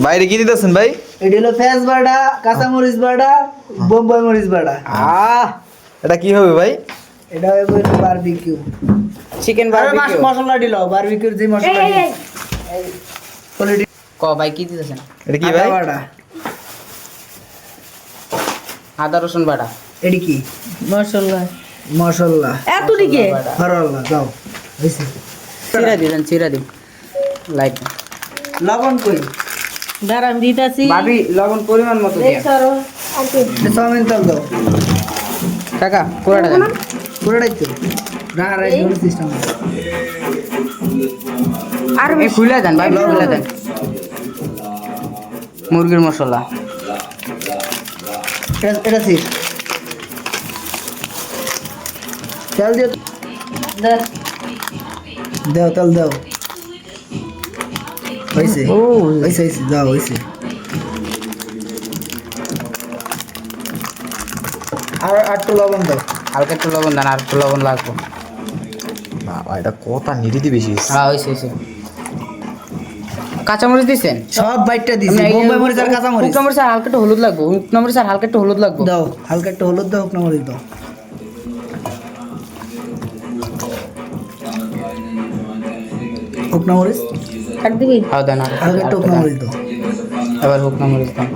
বাইরে কি দিতেছেন ভাই? এটা হলো ফেস বাটা, কাঁচা মরিচ বাটা, বোম্বাই মরিচ বাটা। এটা কি হবে ভাই? এটা হবে বারবিকিউ চিকেন বারবিকিউ। মশলা দিলো বারবিকিউর যে মশলা কোয়ালিটি ক ভাই কি দিতেছেন? এটা কি ভাই? বাটা, আদা রসুন বাটা। এডি কি মশলা মশলা এত দিকে হরলা দাও হইছে। চিরা দিন লাইট। লবণ কই দাঁড়ান দিতাছি ভাবি লবণ পরিমাণ মতো দিয়া। চাউমিন তেল দাও কাকা কোড়াটা দেন। পুরোটাই তো রাখা রাখি সিস্টেম। আর এই খুলে দেন ভাই, খুলে দেন। মুরগির মশলা এটা ঠিক তেল দিও, দাও তেল দাও হইছে হইছে হইছে দাও হইছে। আর একটু লবণ দাও, হালকা একটু লবণ দেন, আর একটু লবণ লাগবে। বাবা এটা কত নিরিদি বেশি। হ্যাঁ হয়েছে। কাঁচামরিচ দিচ্ছেন? সব বাইটটা দিছি, বোম্বাই মরিচ আর কাঁচা মরিচ। শুকনো মরিচ আর হালকা একটু হলুদ লাগবে। শুকনো মরিচ আর হালকা একটু হলুদ লাগবে। দাও হালকা একটু হলুদ দাও, শুকনো মরিচ দাও। শুকনো মরিচ কাট দিবি হ্যাঁ দেন, হালকা একটু শুকনো মরিচ দাও। এবার শুকনো মরিচ দেন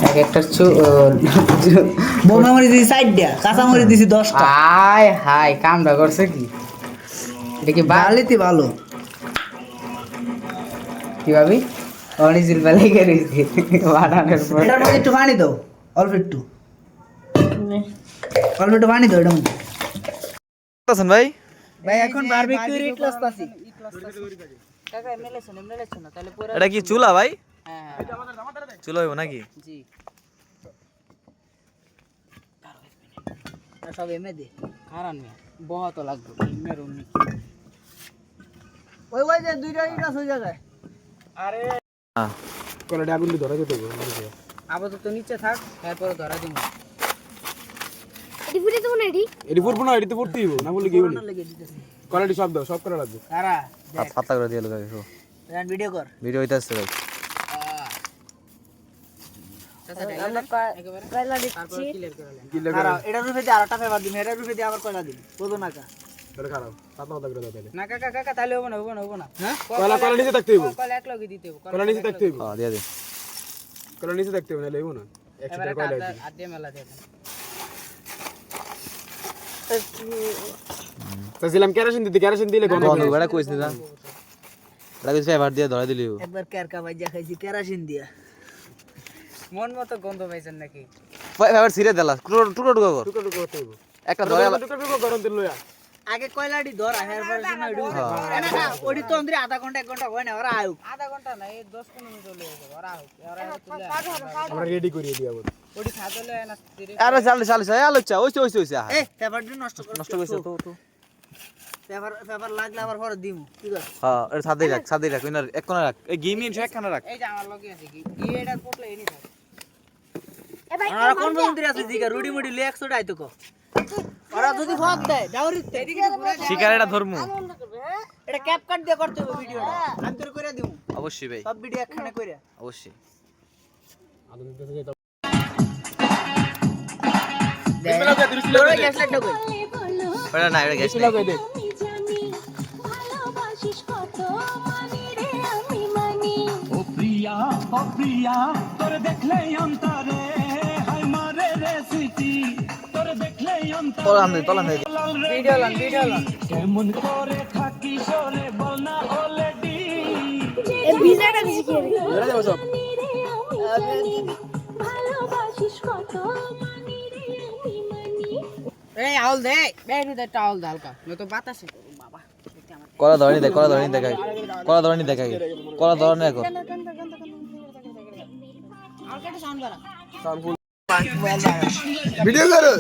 এক একটা। বোম্বাই মরিচ দিছি 4 টা, কাঁচা মরিচ দিছি 10 টা। হাই হাই কামটা করছে কি? এটা কি বালিতে ভালো কি ভাবি? অরিজিনাল বেলাই গেছে বানানোর পর। এটার মধ্যে একটু পানি দাও, অল্প একটু পানি দাও এটার মধ্যে। দিতেছেন ভাই? ভাই এখন বারবিকিউ রিট লাস্তাছি। কাকা এমনি লেছেন না তাহলে পুরো। এটা কি চুলা ভাই? হ্যাঁ চুলা হইব নাকি? জি। সব এমে দে কারণ বহুত লাগবে মেরুন। ওই যে দুইটা ইট আছে ওই জায়গায়। হ্যাঁ কোলাটা আগুন দিয়ে ধরা যেতে হবে। আপাতত নিচে থাক, এরপরে ধরা দিব। এটি ফুটবো না, এটিতে ফুটতে দিব না বললে কি বলি। কোলাটি সব দাও, সব করা লাগবে। কারা পাতলা করে দিয়ে লোক দেখো। রান ভিডিও কর। ভিডিও হইতাছে ভাই। কয়লা দিচ্ছি কিলে কারা এটার রূপে দিয়ে আরেকটা পেপার দিবি, এটার রূপে দিয়ে আবার কয়লা দিবি, বুঝো না কা। করে খারাপ পাতলা পাতলা করে দাও তাহলে। না কাকা তাহলে হবে না। হ্যাঁ কোলা নিচে থাকতে হইব। কলে এক লগে দিতে হবে। কোলা নিচে থাকতে হইব। হ্যাঁ দিয়ে দে। কোলা নিচে থাকতে হবে না লইব না। এবারে এক্সট্রা কোলা আছে। আদে মেলা দেন। তাছিলাম কেরোসিন দিলে গন্ধ বন্ধ হবে। বেড়া কইছ না। এটা কইছে এবার দিয়ে ধরা দিলিও। একবার কেরকা ভাইজা খাইছি কেরাসিন দিয়া। মন মতো গন্ধ পাইছেন নাকি? এবার ছিড়ে দিলা। টুকরো কর। টুকরো টুকরো করতে হইব। একটা ধরে টুকরো গরম তেল লইয়া। আগে কয়লাটি ধর আর এরপর জন্য এডু না না ওডি তো আন্দ্রে আধা ঘন্টা 1 ঘন্টা হয় না ওরা আয়ু। আধা ঘন্টা না, এই 10-15 মিনিট হলে হবে। ওরা হোক তুলে আমরা রেডি করিয়ে দিই আবার। ওডি খাদলে না তিরে। আরে চালিস আলোচনা ওইছে এ পেপারটি নষ্ট কইছে তো। পেপার লাগলে আবার পরে দিমু ঠিক আছে। হ্যাঁ এটা সাদে রাখ ওইনার এক কোণা রাখ। এই গেমিং সব একখানা রাখ। এই যে আমার লগে আছে কি এটার পোটলে এনি থাকে। ওরা কোন বন্ধুরে আছে জিগা রুডি মুডি লে 100 টাই তো কো। ওরা যদি ফক দেয় ডাউরিতে শিকার এটা ধরমু। এটা ক্যাপ কাট দিয়ে করতে হবে ভিডিওটা। আমি তোর কইরা দিমু অবশ্যই ভাই সব ভিডিও একখানে কইরা। অবশ্যই। আদন দিতে যাই। ওরা গ্যাস লাইট কই ওটা না এটা গ্যাস ছিল কই দে। ও প্রিয়া তোর দেখলে অন্তরে হাই মারে রে সিটি তোর দেখলে অন্তরে তলান দে ভিডিও লান কেমন করে থাকি সরে বল না অলরেডি এই ভিজাটা দিছি কি রে ধরে যাও সব। ভালোবাসিস কত মানি রে মানি এই আউল দে বেরি দে টাউল দে হালকা নয় তো বাতাসে বাবা। কলা ধরনি দেখাই কলা ধরনি দেখাই দেখো আলকাটা সাউন্ড করা। ভিডিও করো।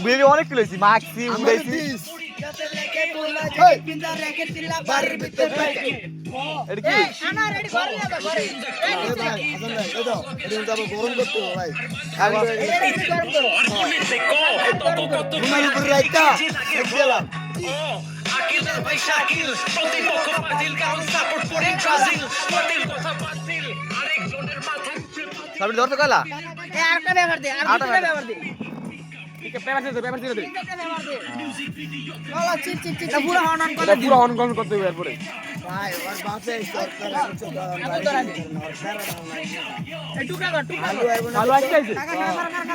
ভিডিও অনেক তুলেছি মাখছি উড়াইছি এটা কি আকিলের ভাই শাকিল প্রতিপক্ষ বাতিল কারণ সাপোর্ট করে ব্রাজিল বাতিল কথা বাতিল আরেক সবটি ধরতে কয়লা এ আরেকটা ব্যবহার দে আর দুটো ব্যবহার দে ঠিক আছে পেপার দিয়ে দে চলো চিট চিট চিট এটা পুরো অন অন করে এটা পুরো অন করতে হবে এরপরে এই টুকরা কর টুকরা আলু আজকে আইছে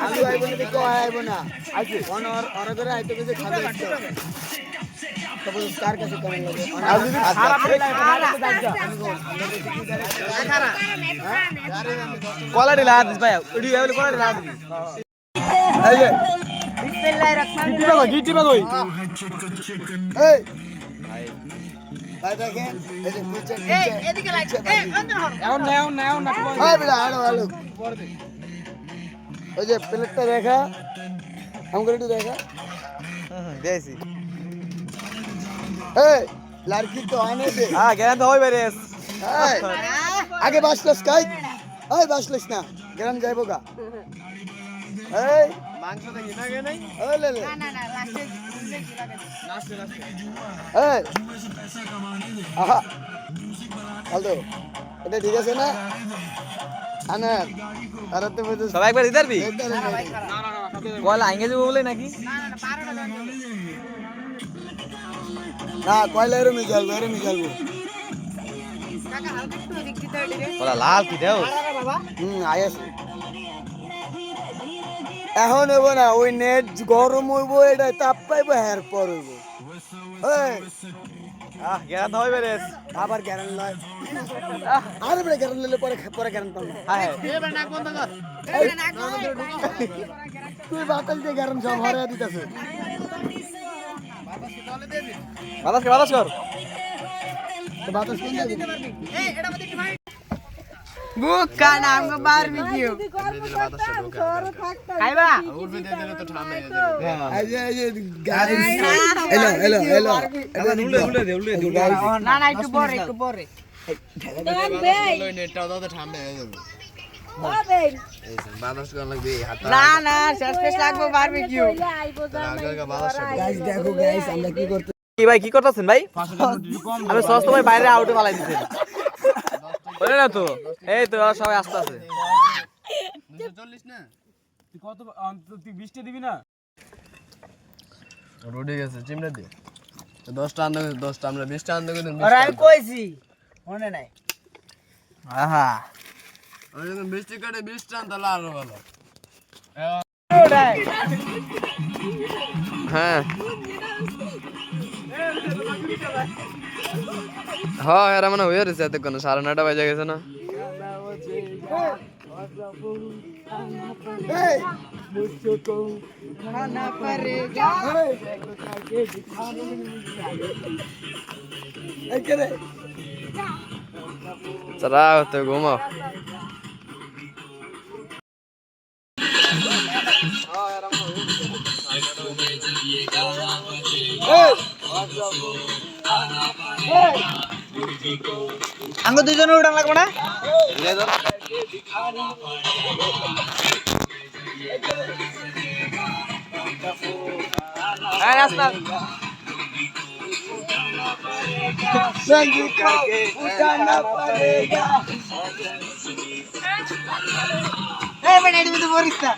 আলু আইব না দেখো আইব না আইছে অনর অরদরে আইতে গেছে খাবে তবে কার কাছে কেমন লাগে আর যদি খারাপ হয়ে যায় কলাটি লাগা দিস ভাই ওডি এগুলো কলাটি লাগা দিস এই যে বিসমিল্লাহির রহমানির গিটি বাগই এই ভাই দেখেন এই যে নিচে এই নিচে এদিকে লাইট এই অন্তর হর এখন না ওই বেটা আলো আলো ওই যে প্লেটটা দেখা আমাকে একটু দেখা দেছি এই লড়কি তো আনে দে হ্যাঁ জ্ঞান তো হইবে রে এই আগে বাসলস কাই ওই বাসলস না গরম যাইবো গা এই মাংস দেখি না গে নাই ওই লে লে না না না লাস্টে এই আহা আলদো এটা ঠিক আছে না আনা আর তো বুঝছ সবাই একবার দিতে পারবি কয়লা আইঙ্গে যাবো বলে নাকি না না 12টা দাও না কয়লা এরমি জ্বলবো কাকা হালকা একটু দিক দিতে হইলে রে কয়লা লাল কি দেও আরে বাবা আয়াস এখন হইব না ওই নেট গরম হইব এটা তাপ পাইব হের পর হইব এই জ্ঞান তো হইবে রে আবার গ্যারান লয় আরে বড় গ্যারান লইলে পরে গ্যারান পাবো হ্যাঁ এবার নাক বন্ধ কর তুই বাতাল দিয়ে গ্যারান সব হরে দিতেছে বাতাস কর তো বাতাস কোন দিকে এই এটা মধ্যে একটু ভাই বুকা নাম গো বারবিকিউ খাইবা এই যে গাড়ি এলো না না একটু পরে না শেষ লাগবে বারবিকিউ গাইস দেখো গাইস আমরা কি করতে কি ভাই কি করতেছেন ভাই আমি সস্ত ভাই বাইরে আউটে ফালাই দিছেন বলে না তো এই তো ওরা সবাই আসতে আছে তুই কত তুই 20টা দিবি না রোডে গেছে চিমড়া দিয়ে 10টা আনতে 10টা আমরা 20টা আনতে কিন্তু আর আমি কইছি মনে নাই আহা আমরা যখন 20 কাটে 20টা আনতে তাহলে আরো ভালো হ্যাঁ হ্যাঁ এরা মানে হয়ে রয়েছে এতক্ষণ 9:30 বাজে গেছে না এই খানা পড়েগা এই কে রে চলা তো ঘুমাও আঙ্গ দুইজনের উড়ান লাগবে না এই রাস্তা संग को उठाना पड़ेगा এই বেটা এদিকে তো বরিস না